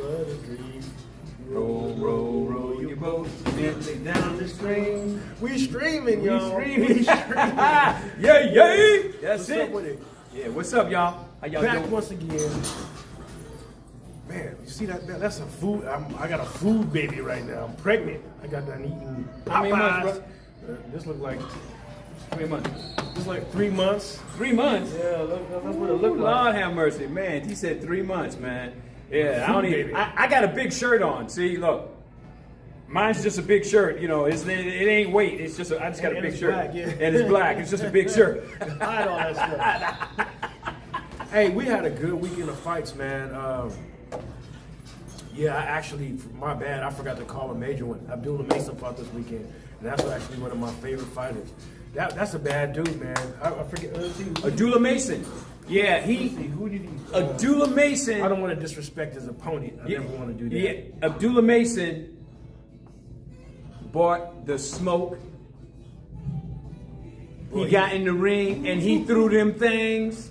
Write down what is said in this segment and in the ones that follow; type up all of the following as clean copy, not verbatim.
but a dream. Roll, roll, roll your boat gently down the stream. We streaming, y'all. We streaming. Yeah, yeah. That's What's it. up with it? Yeah, what's up, y'all? How y'all Back doing? once again. Man, you see that? That's a food. I got a food baby right now. I'm pregnant. I got done eating How many months, Popeyes. This look like 3 months. this like 3 months. 3 months? Yeah, that's what it looked like. Lord have mercy, man. He said 3 months, man. Yeah, I don't Food even. baby. I got a big shirt on. See, look. Mine's just a big shirt. You know, it ain't weight. It's just I just got a And big it's shirt. black, yeah. And it's black. It's just a big shirt. Hide all that stuff. Hey, we had a good weekend of fights, man. Yeah, I actually, my bad, I forgot to call a major one. Abdullah Mason fought this weekend, and that's actually one of my favorite fighters. That's a bad dude, man. I forget. Let's see. Abdullah Mason. Yeah, Who did he? Abdullah Mason. I don't want to disrespect his opponent. I never want to do that. Yeah, Abdullah Mason bought the smoke. Boy, He got in the ring and he threw them things.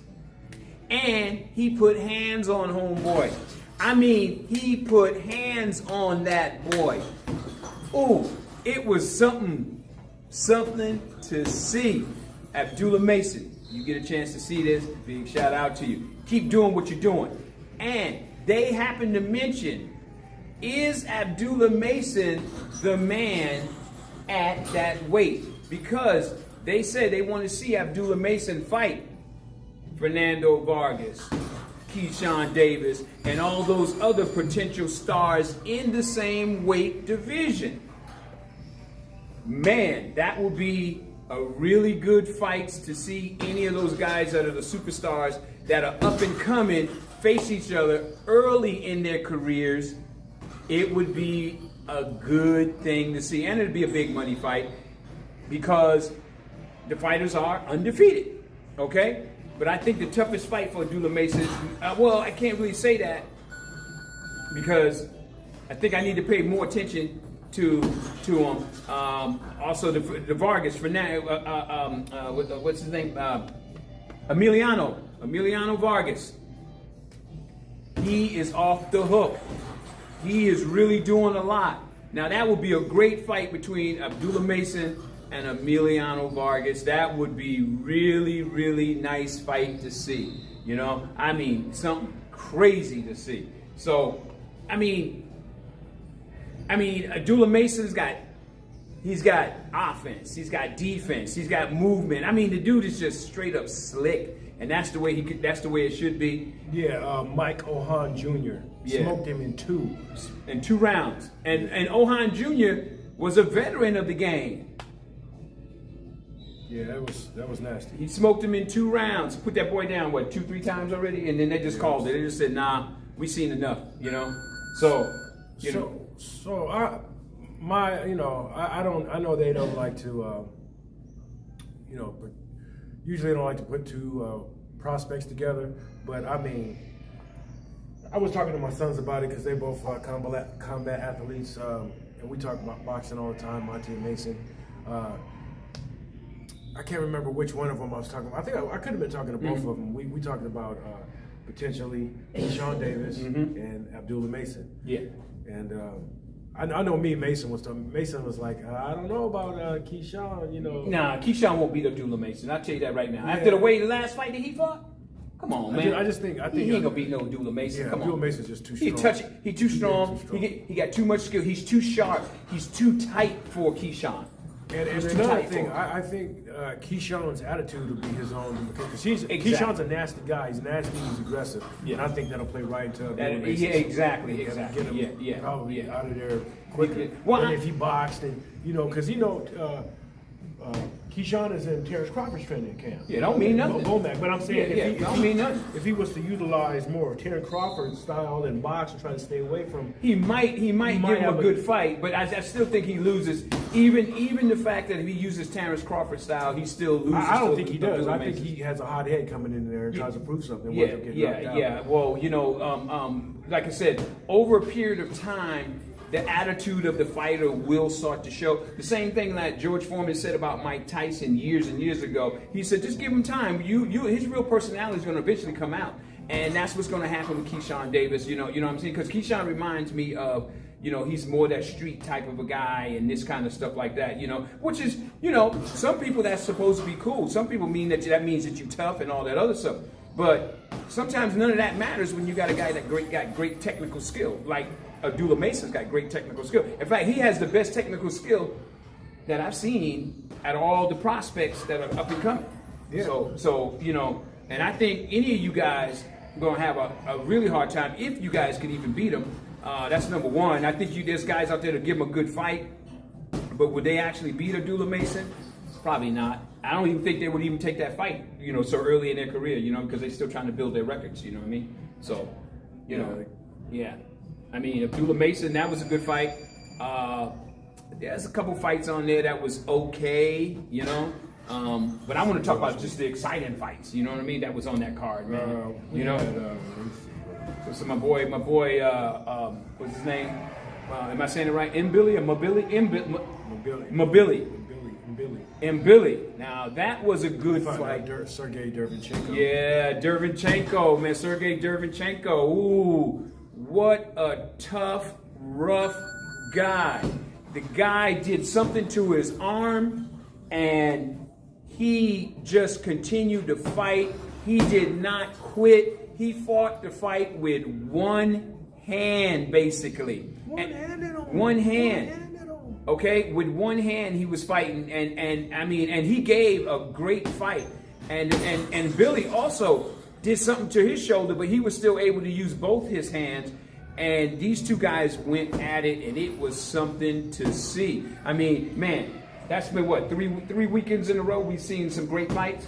And he put hands on homeboy. I mean, he put hands on that boy. Ooh, it was something to see. Abdullah Mason, you get a chance to see this, big shout out to you. Keep doing what you're doing. And they happen to mention, is Abdullah Mason the man at that weight? Because they said they want to see Abdullah Mason fight Fernando Vargas, Keyshawn Davis, and all those other potential stars in the same weight division. Man, that would be a really good fight to see any of those guys that are the superstars that are up and coming face each other early in their careers. It would be a good thing to see, and it'd be a big money fight because the fighters are undefeated, okay? But I think the toughest fight for Abdullah Mason, well, I can't really say that because I think I need to pay more attention to him. Also, the Vargas, what's his name? Emiliano Vargas. He is off the hook. He is really doing a lot. Now, that would be a great fight between Abdullah Mason and Emiliano Vargas. That would be really, really nice fight to see. You know, I mean, something crazy to see. So, I mean, Abdullah Mason's he's got offense, he's got defense, he's got movement. I mean, the dude is just straight up slick, and that's the way that's the way it should be. Yeah, Mike Ohan Jr. smoked him in 2 rounds, and Ohan Jr. was a veteran of the game. Yeah, that was nasty. He smoked him in 2 rounds. Put that boy down, what, 2-3 times already? And then they just called it. They just said, nah, we seen enough, you know? So I know they don't like to, usually they don't like to put 2 prospects together, but I mean, I was talking to my sons about it because they both combat athletes, and we talk about boxing all the time, Monty and Mason. I can't remember which one of them I was talking about. I think I could have been talking to both of them. We talked about potentially Keyshawn Davis and Abdullah Mason. Yeah. And I know me and Mason was talking. Mason was like, I don't know about Keyshawn, you know. Nah, Keyshawn won't beat Abdullah Mason. I'll tell you that right now. Yeah. After the last fight that he fought? Come on, man. I think he ain't gonna beat no Abdullah Mason. Yeah, Come Abdullah on. Mason's just too strong. He's too strong. He got too much skill. He's too sharp. He's too tight for Keyshawn. And another thing, I think Keyshawn's attitude will be his own because Keyshawn's a nasty guy. He's nasty. He's aggressive. Yeah. And I think that'll play right into Abdullah Mason. Yeah, exactly. Get him probably out of there quickly. Well, and if he boxed, and because Keyshawn is in Terrence Crawford's training camp. Yeah, don't mean nothing. But I'm saying don't mean nothing. If he was to utilize more of Terrence Crawford's style and box and try to stay away from, he might give him a good fight, but I still think he loses. Even the fact that if he uses Terrence Crawford style, he still loses. I don't think he does. I think he has a hot head coming in there and tries to prove something. Yeah. Well, like I said, over a period of time, the attitude of the fighter will start to show. The same thing that George Foreman said about Mike Tyson years and years ago. He said, just give him time. His real personality is going to eventually come out. And that's what's going to happen with Keyshawn Davis. You know what I'm saying? Because Keyshawn reminds me of, he's more that street type of a guy and this kind of stuff like that, which is, some people that's supposed to be cool. Some people mean that means that you're tough and all that other stuff. But sometimes none of that matters when you got a guy that got great technical skill. Like Abdullah Mason's got great technical skill. In fact, he has the best technical skill that I've seen at all the prospects that are up and coming. Yeah. So and I think any of you guys are going to have a really hard time if you guys can even beat him. That's number one. I think there's guys out there to give him a good fight, but would they actually beat Abdullah Mason? Probably not. I don't even think they would even take that fight, so early in their career, because they're still trying to build their records, you know what I mean? So, yeah. I mean, Abdullah Mason, that was a good fight. There's a couple fights on there that was okay, but I want to talk about just the exciting fights, you know what I mean? That was on that card, man. So my boy, what's his name? Am I saying it right? Mbilli or Mbilli? Mbilli. Now that was a good fight. Sergey Derevyanchenko. Yeah, Derevyanchenko, man. Sergey Derevyanchenko. Ooh, what a tough, rough guy. The guy did something to his arm, and he just continued to fight. He did not quit. He fought the fight with one hand, basically. One hand. Okay, with one hand he was fighting, and he gave a great fight. And Billy also did something to his shoulder, but he was still able to use both his hands. And these two guys went at it, and it was something to see. I mean, man, that's been what, three weekends in a row we've seen some great fights?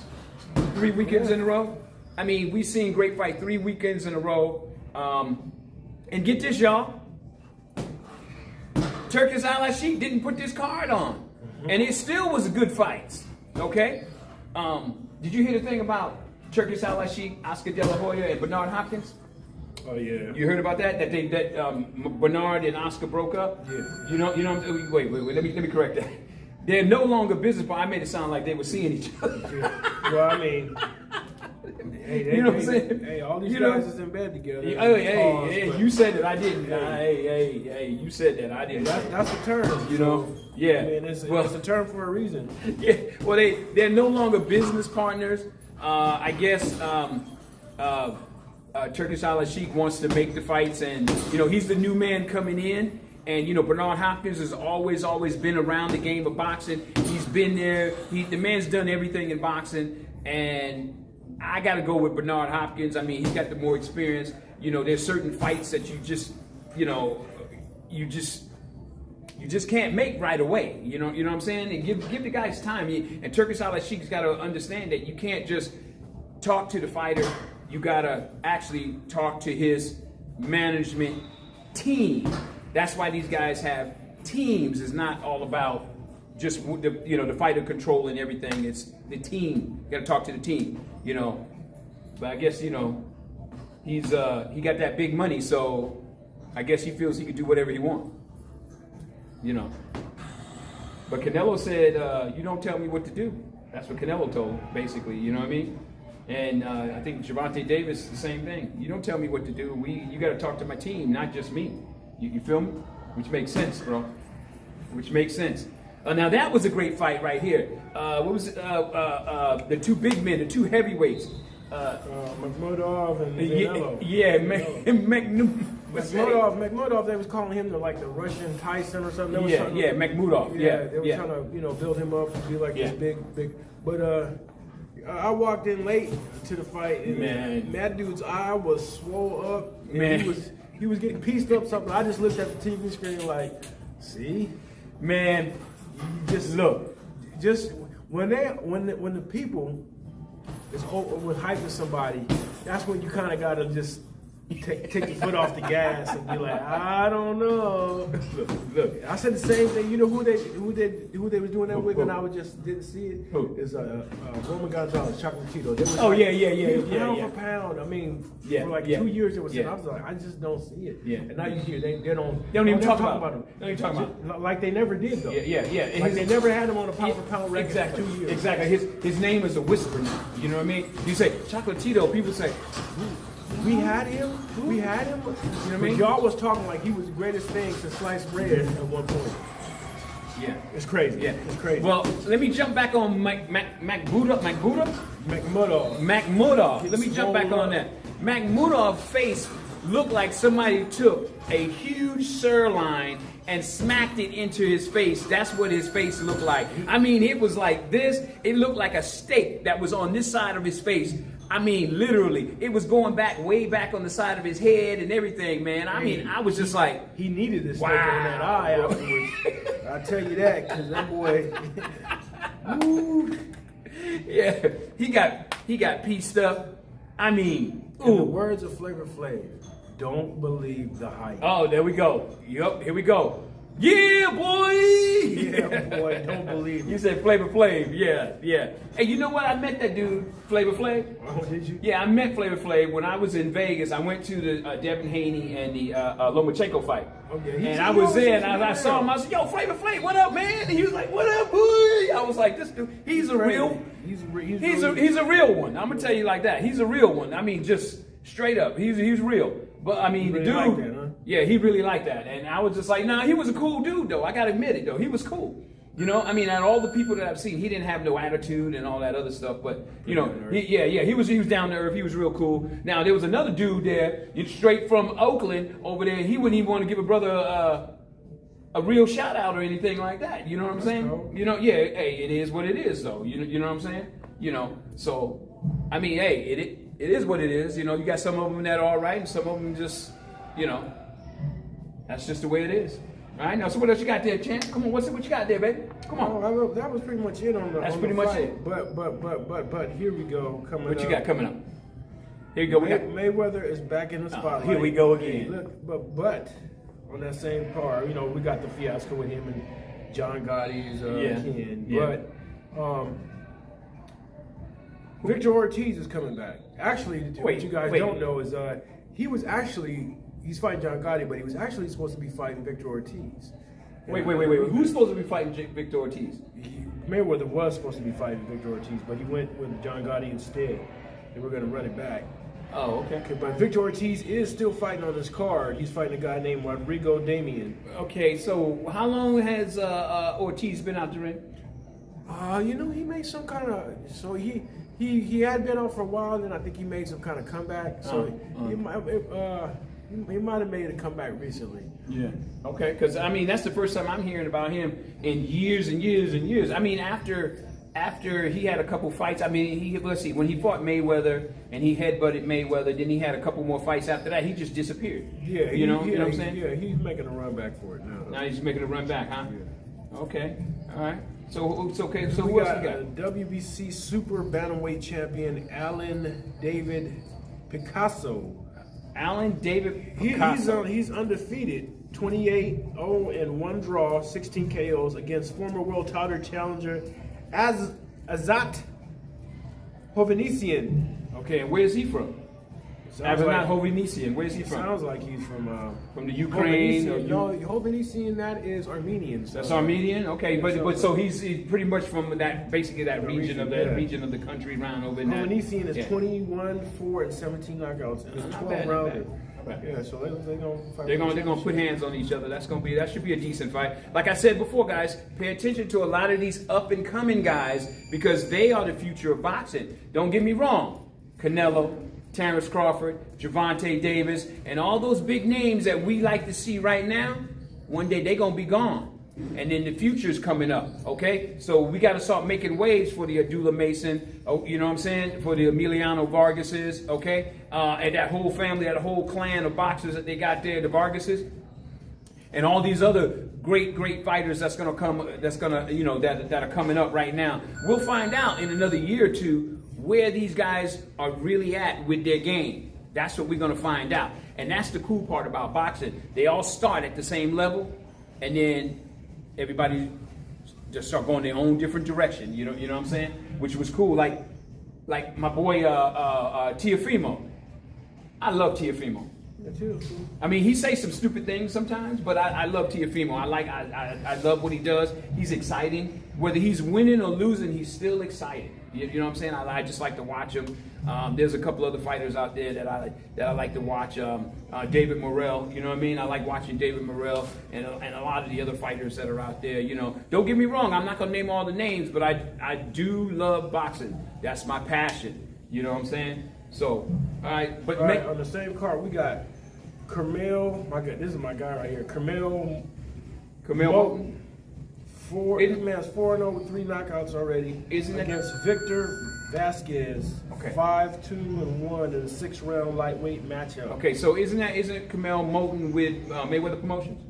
3 weekends in a row? I mean, we've seen great fight 3 weekends in a row. And get this, y'all. Turkish Al-Ashik didn't put this card on. And it still was a good fight. Okay? Did you hear the thing about Turkish Al-Ashik, Oscar De La Hoya, and Bernard Hopkins? Oh yeah. You heard about that? That Bernard and Oscar broke up? Yeah. Wait. Let me correct that. They're no longer business partners. I made it sound like they were seeing each other. Yeah. Well, I mean, you know what I'm saying? Hey, all these guys is in bed together. Hey, you said it. I didn't. Hey, you said that. I didn't. That's a term. Yeah. I mean, it's a term for a reason. Yeah. Well, they're no longer business partners. I guess Turkish Al-Ashik wants to make the fights, and he's the new man coming in. And Bernard Hopkins has always been around the game of boxing. He's been there. The man's done everything in boxing, and I got to go with Bernard Hopkins. I mean, he's got the more experience. There's certain fights that you just can't make right away. You know what I'm saying? And give the guys time. And Turkish Al-Ashik's got to understand that you can't just talk to the fighter. You got to actually talk to his management team. That's why these guys have teams. It's not all about just the fighter controlling everything. It's the team. You got to talk to the team. But I guess he got that big money, so I guess he feels he can do whatever he wants. But Canelo said, "You don't tell me what to do." That's what Canelo told, basically. You know what I mean? And I think Gervonta Davis the same thing. You don't tell me what to do. You got to talk to my team, not just me. You feel me? Which makes sense, bro. Which makes sense. Now that was a great fight right here. What was it? The two big men, the two heavyweights. Makhmudov and Canelo. Yeah, Makhmudov, they was calling him the Russian Tyson or something. Makhmudov. They were trying to build him up to be like this big. But I walked in late to the fight, and that dude's eye was swole up. And he was getting pieced up something. I just looked at the TV screen like, see, man, just look, just when the people is with hyping somebody, that's when you kind of gotta just take your foot off the gas and be like, I don't know. Look, I said the same thing. You know who they was doing that with, and I just didn't see it. Who? Is Roman Gonzalez, Chocolatito. Pound for pound. I mean, for like 2 years it was. I was like, I just don't see it. Yeah. And now you hear they don't even talk about them. They don't even talk about like they never did though. Yeah. Like they never had him on a pound for pound record for 2 years. Exactly. His name is a whisper now. You know what I mean? You say Chocolatito, people say, We had him. We had him. You know what I But mean? y'all was talking like he was the greatest thing since sliced bread at one point. Yeah. It's crazy. Yeah. It's crazy. Well, let me jump back on Makhmudov. McMurdo. Let me jump back on that. Makhmudov's face looked like somebody took a huge sirloin and smacked it into his face. That's what his face looked like. I mean, it was like this. It looked like a steak that was on this side of his face. I mean, literally, it was going back, way back on the side of his head and everything, man. I mean, I was just like, he needed this wow. steak on that eye afterwards. I tell you that, because that boy. Woo. yeah, he got pieced up. I mean, In the words of Flavor Flav, don't believe the hype. Oh, there we go. Yup, here we go. Yeah, boy. Yeah, boy, don't believe You it. said Flavor Flav. Yeah. Hey, you know what? I met that dude, Flavor Flav. Oh, did you? Yeah, I met Flavor Flav when I was in Vegas. I went to the Devin Haney and the Lomachenko fight. Okay, And I was there, and I saw him. I said, "Yo, Flavor Flav, what up, man?" And he was like, "What up, boy?" I was like, "This dude, he's a real, he's a real one." I'm gonna tell you like that. He's a real one. I mean, just straight up, he's real. But I mean, Really the dude, like that, huh? yeah, he really liked that. And I was just like, nah, he was a cool dude, though. I gotta admit it, though. He was cool. You know, I mean, out of all the people that I've seen, he didn't have no attitude and all that other stuff. But you know, he was down to earth. He was real cool. Now there was another dude there, straight from Oakland over there. He wouldn't even want to give a brother a real shout out or anything like that. You know what I'm saying? Cool. You know, yeah. Hey, it is what it is, though. You know what I'm saying? You know, so I mean, hey, it is what it is. You know, you got some of them that are all right, and some of them just, you know, that's just the way it is. All right, now, so what else you got there, Champ? Come on, what you got there, baby? Come on. Oh, that was pretty much it on the. That's on pretty the much fight. it. But here we go. What you got coming up? Here you go. We got Mayweather is back in the spotlight. here we go again. Hey, look, but on that same par, we got the fiasco with him and John Gotti's kin. Yeah. But Victor Ortiz is coming back. Actually, what you guys don't know is he's fighting John Gotti, but he was actually supposed to be fighting Victor Ortiz. Wait. Who's supposed to be fighting Victor Ortiz? Mayweather was supposed to be fighting Victor Ortiz, but he went with John Gotti instead. They were going to run it back. Oh, okay. But Victor Ortiz is still fighting on this card. He's fighting a guy named Rodrigo Damian. Okay, so how long has Ortiz been out the ring? He made some kind of. So he had been out for a while, then I think he made some kind of comeback. So he might have made a comeback recently. Yeah. Okay, because I mean that's the first time I'm hearing about him in years and years and years. I mean after he had a couple fights. I mean let's see, when he fought Mayweather and he headbutted Mayweather, then he had a couple more fights after that. He just disappeared. Yeah. You know what I'm saying? Yeah, he's making a run back for it now. Now he's making a run back, huh? Yeah. Okay. All right. So it's okay. So we who else got we got? WBC Super Bantamweight Champion Alan David Picasso. Alan David Picasso. He's undefeated, 28-0-1 draw, 16 KOs against former world title challenger Azat Hovhannissian. Okay, and where's he from? Azat Hovhannissian. Where's he from? Sounds like he's from the Ukraine. No, Hovhannissian, that is Armenian. So. That's Armenian. Okay, but so he's pretty much from that region of the country around over there. Hovhannissian is 21-4-17 knockouts in a 12-rounder. Yeah, so they're gonna put hands on each other. That should be a decent fight. Like I said before, guys, pay attention to a lot of these up and coming guys because they are the future of boxing. Don't get me wrong, Canelo, Terrence Crawford, Gervonta Davis, and all those big names that we like to see right now, one day they're going to be gone. And then the future's coming up, okay? So we got to start making waves for the Abdullah Mason, you know what I'm saying? For the Emiliano Vargases, okay? And that whole family, that whole clan of boxers that they got there, the Vargases. And all these other great fighters that's going to come, that are coming up right now. We'll find out in another year or two where these guys are really at with their game. That's what we're going to find out. And that's the cool part about boxing. They all start at the same level, and then everybody just start going their own different direction. You know what I'm saying? Which was cool. Like my boy Teofimo. I love Teofimo. I mean, he says some stupid things sometimes, but I love Teofimo. I love what he does. He's exciting. Whether he's winning or losing, he's still exciting. You know what I'm saying? I just like to watch him. There's a couple other fighters out there that I like to watch. David Morrell, you know what I mean? I like watching David Morrell and a lot of the other fighters that are out there. You know, don't get me wrong. I'm not gonna name all the names, but I do love boxing. That's my passion. You know what I'm saying? So, all right. But on the same card, we got Camille. My God, this is my guy right here. Camille Moulton. Man's 4-0 with 3 knockouts already. Isn't it against Victor Vasquez? Okay. 5-2-1 in a 6-round lightweight matchup. Okay, so isn't Camille Moulton with Mayweather Promotions?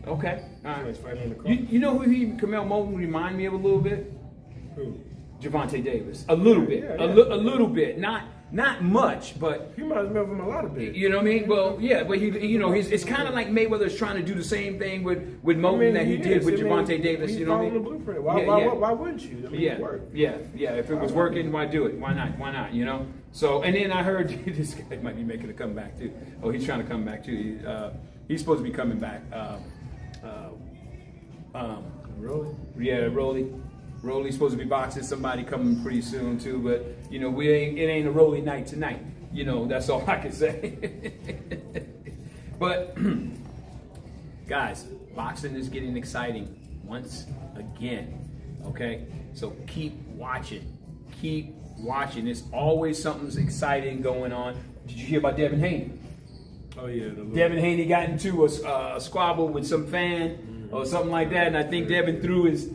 Okay, all right. He's fighting in the card. You know who Camille Moulton remind me of a little bit? Who? Gervonta Davis. A little bit. Yeah. A little bit. Not much, but he reminds me of him a lot of bit. You know what I mean? Well, yeah, but it's kind of like Mayweather's trying to do the same thing with Moulton that he did with Gervonta Davis. You know what I mean? The blueprint. Why wouldn't you? I mean, yeah. If it was working, why do it? Why not? You know. So, and then I heard this guy might be making a comeback too. Oh, he's trying to come back too. He's supposed to be coming back. Really? Yeah, Rolly's supposed to be boxing somebody coming pretty soon too, but you know it ain't a Rolly night tonight. You know, that's all I can say. But guys, boxing is getting exciting once again. Okay, so keep watching. There's always something exciting going on. Did you hear about Devin Haney? Oh yeah, Devin Haney got into a squabble with some fan or something like that, and I think Devin threw his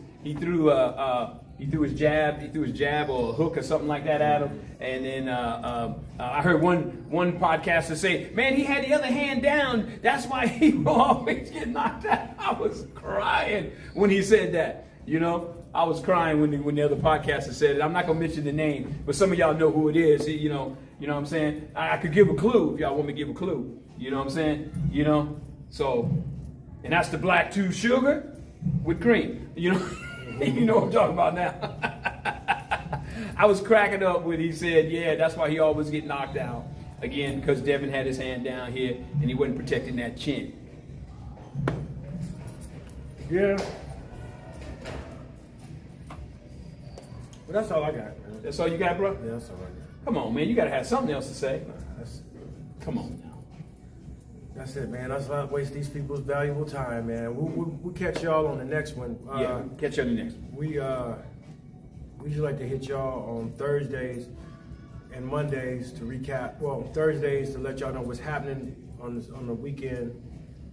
jab or a hook or something like that at him. And then I heard one podcaster say, "Man, he had the other hand down. That's why he will always get knocked out." I was crying when he said that. You know, I was crying when the other podcaster said it. I'm not gonna mention the name, but some of y'all know who it is. You know what I'm saying? I could give a clue if y'all want me to give a clue. You know what I'm saying? You know, so, and that's the black 2 sugar with cream. You know. You know what I'm talking about now. I was cracking up when he said, yeah, that's why he always get knocked out. Again, because Devin had his hand down here and he wasn't protecting that chin. Yeah. But that's all I got, man. That's all you got, bro? Yeah, that's all I got. Come on, man. You got to have something else to say. Come on now. That's it, man. Let's not waste these people's valuable time, man. We'll catch y'all on the next one. Catch you on the next one. We usually like to hit y'all on Thursdays and Mondays to recap. Well, Thursdays to let y'all know what's happening on the weekend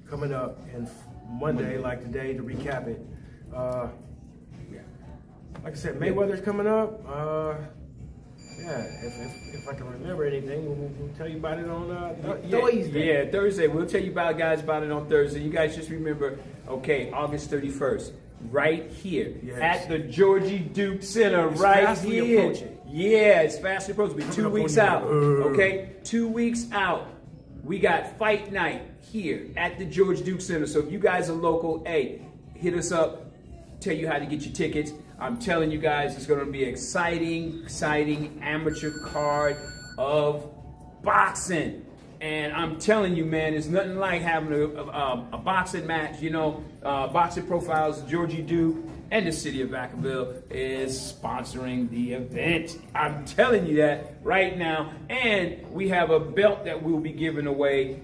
coming up, and Monday, like today, to recap it. Like I said, Mayweather's coming up. If I can remember anything, we'll tell you about it on Thursday. Yeah, Thursday. We'll tell you about it on Thursday. You guys just remember, okay, August 31st, right here at the Georgie Duke Center, it's right fastly here. approaching. Yeah, it's fastly approaching. It'll be 2 weeks out. Okay, 2 weeks out. We got fight night here at the George Duke Center. So if you guys are local, hey, hit us up. Tell you how to get your tickets. I'm telling you guys, it's going to be an exciting amateur card of boxing. And I'm telling you, man, it's nothing like having a boxing match. You know, Boxing Profiles, Georgie Duke, and the city of Vacaville is sponsoring the event. I'm telling you that right now. And we have a belt that we'll be giving away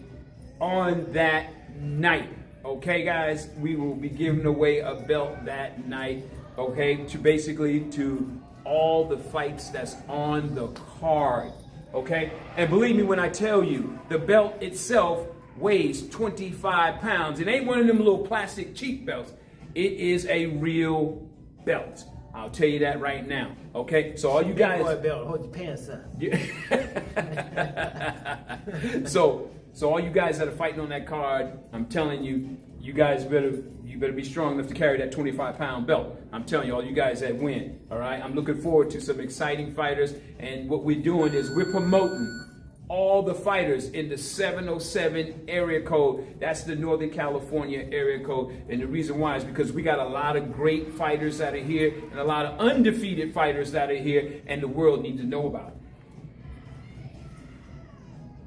on that night. Okay, guys, we will be giving away a belt that night. Okay, to all the fights that's on the card. Okay, and believe me when I tell you, the belt itself weighs 25 pounds. It ain't one of them little plastic cheap belts. It is a real belt. I'll tell you that right now. Okay, so all you guys. Big boy belt, hold your pants up. So all you guys that are fighting on that card, I'm telling you, you guys better be strong enough to carry that 25-pound belt. I'm telling you, all you guys that win. All right, I'm looking forward to some exciting fighters, and what we're doing is we're promoting all the fighters in the 707 area code. That's the Northern California area code, and the reason why is because we got a lot of great fighters that are here and a lot of undefeated fighters that are here, and the world needs to know about it.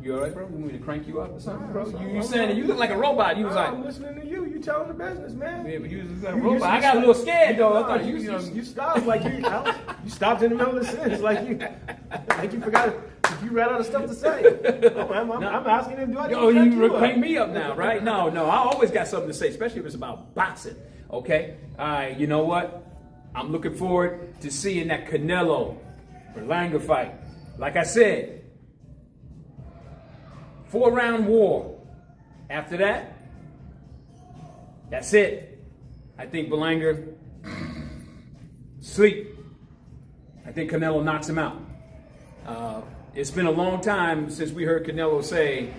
You all right, bro? You want me to crank you up or something, bro? You saying you look like a robot. You was like, I'm listening to you. You telling the business, man. yeah, but you was like a robot. I got a little scared though. I thought you stopped like you stopped in the middle of the sentence like you forgot if you ran out of stuff to say. I'm asking him, do I need to crank you crank me up now, right? No, I always got something to say, especially if it's about boxing. Okay, all right. You know what? I'm looking forward to seeing that Canelo Berlanga fight. Like I said, 4-round war. After that, that's it. I think Berlanga sleep. I think Canelo knocks him out. It's been a long time since we heard Canelo say,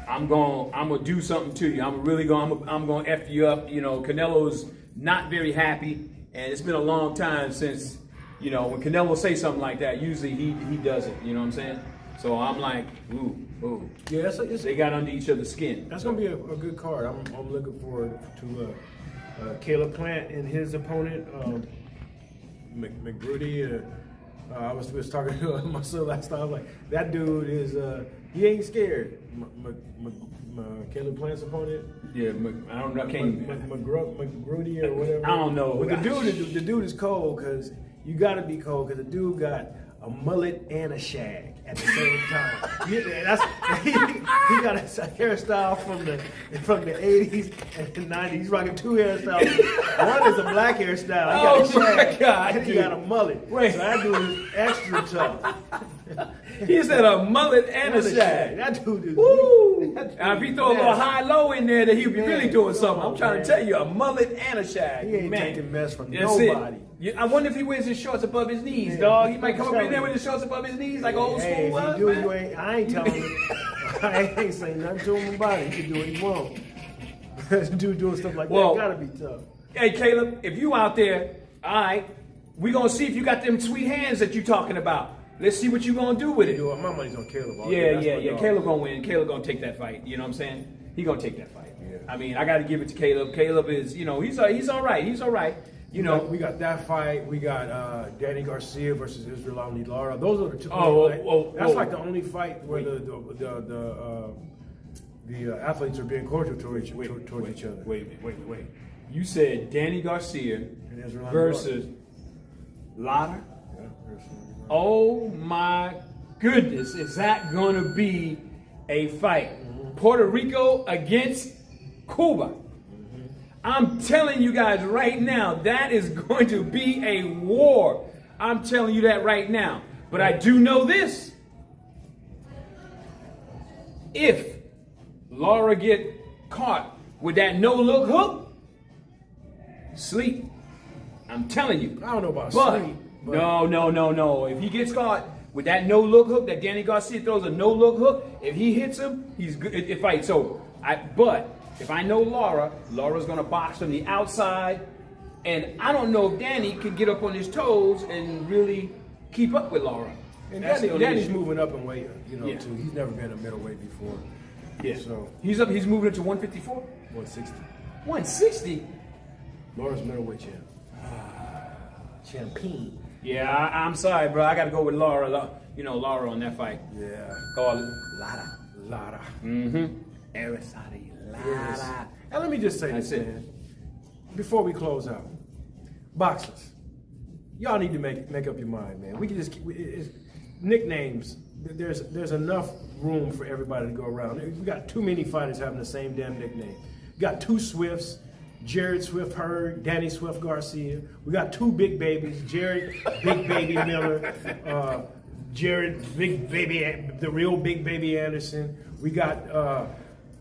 I'm gonna do something to you. I'm gonna F you up. You know, Canelo's not very happy, and it's been a long time since, you know, when Canelo say something like that, usually he does it. You know what I'm saying? So I'm like, ooh. Yeah, they got under each other's skin. That's gonna be a good card. I'm looking forward to Caleb Plant and his opponent, McGrudy. I was talking to my son last time. I was like, that dude is he ain't scared. Caleb Plant's opponent. Yeah, I don't know. I can't. McGrudy or whatever. I don't know. But the dude is cold because you got to be cold because the dude got a mullet and a shag at the same time. He got a hairstyle from the 80s and the 90s. He's rocking 2 hairstyles. One is a black hairstyle. He got a shag. God, and he got a mullet. Wait. So that dude is extra tough. He said a mullet and a shag. That dude is. Woo! Now if he throw a little high-low in there, then he'll be really doing something. I'm trying to tell you, a mullet and a shag. He ain't man. taking mess from That's nobody. I wonder if he wears his shorts above his knees, dog. He might come up in there with his shorts above his knees like old school was, man. I ain't telling him. I ain't saying nothing to him about it. He can do what he wants. Dude doing stuff like that gotta be tough. Hey, Caleb, if you out there, all right, we gonna see if you got them sweet hands that you talking about. Let's see what you gonna do with it. My money's on Caleb. Yeah. Caleb gonna win. Caleb gonna take that fight. You know what I'm saying? He gonna take that fight. Yeah. I mean, I got to give it to Caleb. Caleb is, you know, he's all right. He's all right. You know, we got that fight. We got Danny Garcia versus Israel Lara. Those are the two. That's like the only fight where the athletes are being cordial towards each other. Wait. You said Danny Garcia versus Lara? Yeah, versus oh my goodness, is that going to be a fight? Mm-hmm. Puerto Rico against Cuba. Mm-hmm. I'm telling you guys right now, that is going to be a war. I'm telling you that right now. But I do know this. If Lara get caught with that no-look hook, sleep. I'm telling you. I don't know about sleep. No. If he gets caught with that no-look hook, that Danny Garcia throws a no-look hook, if he hits him, he's good. It fights over. But if I know Lara's going to box from the outside, and I don't know if Danny can get up on his toes and really keep up with Lara. And Danny's moving up in weight, too. He's never been a middleweight before. Yeah. So he's moving up to 154? 160. 160? Lara's middleweight champ. Champion. Yeah, I'm sorry, bro. I got to go with Lara. Lara on that fight. Yeah. Call it Lara. Mm-hmm. Arasati Lara. And let me just say this, man. Before we close out, boxers, y'all need to make up your mind, man. We can just nicknames. There's enough room for everybody to go around. We got too many fighters having the same damn nickname. We got 2 Swifts. Jared Swift Hurd, Danny Swift Garcia. We got 2 big babies, Jared Big Baby Miller, Jared Big Baby, the real Big Baby Anderson. We got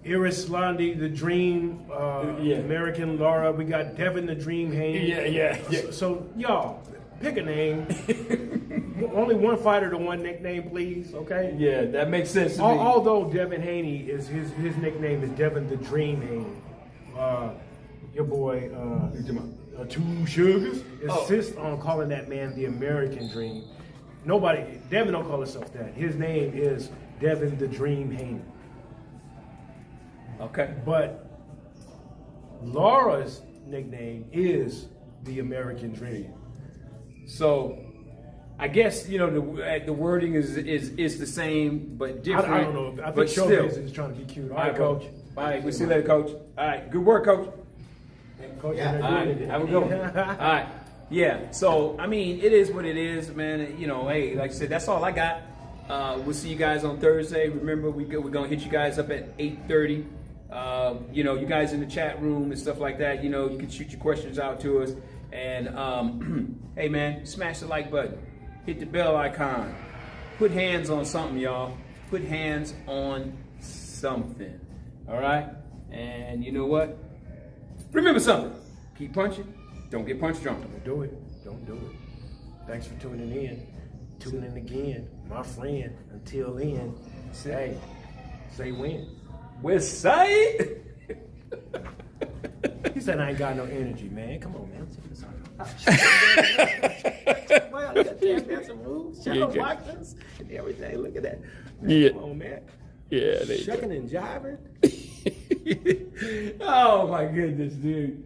Iris Landi, the Dream, American Lara. We got Devin the Dream Haney. Yeah. So y'all, pick a name. Only one fighter to one nickname, please, okay? Yeah, that makes sense to me. Although Devin Haney is his nickname is Devin the Dream Haney. Your boy, 2 Sugars, insists on calling that man the American Dream. Devin don't call himself that. His name is Devin the Dream Haney. Okay. But Lara's nickname is the American Dream. So, I guess you know the wording is the same but different. I don't know. I think Showbiz is trying to be cute. All right, coach. All right, we'll see you later, coach. All right, good work, coach. Coach, All right, have a good one. All right, yeah. So I mean, it is what it is, man. You know, hey, like I said, that's all I got. We'll see you guys on Thursday. Remember, we're gonna hit you guys up at 8:30. You know, you guys in the chat room and stuff like that. You know, you can shoot your questions out to us. And hey, man, smash the like button, hit the bell icon, put hands on something, y'all. Put hands on something. All right. And you know what? Remember something. Keep punching. Don't get punch drunk. Don't do it. Don't do it. Thanks for tuning in. Tune in again, my friend. Until then, say when. West Side. He said I ain't got no energy, man. Come on, man. Check this out. Well, look at that. That's some moves. Shadow Watkins and everything. Look at that. Yeah. Come on, man. Yeah. Shucking and jiving. Oh my goodness, dude.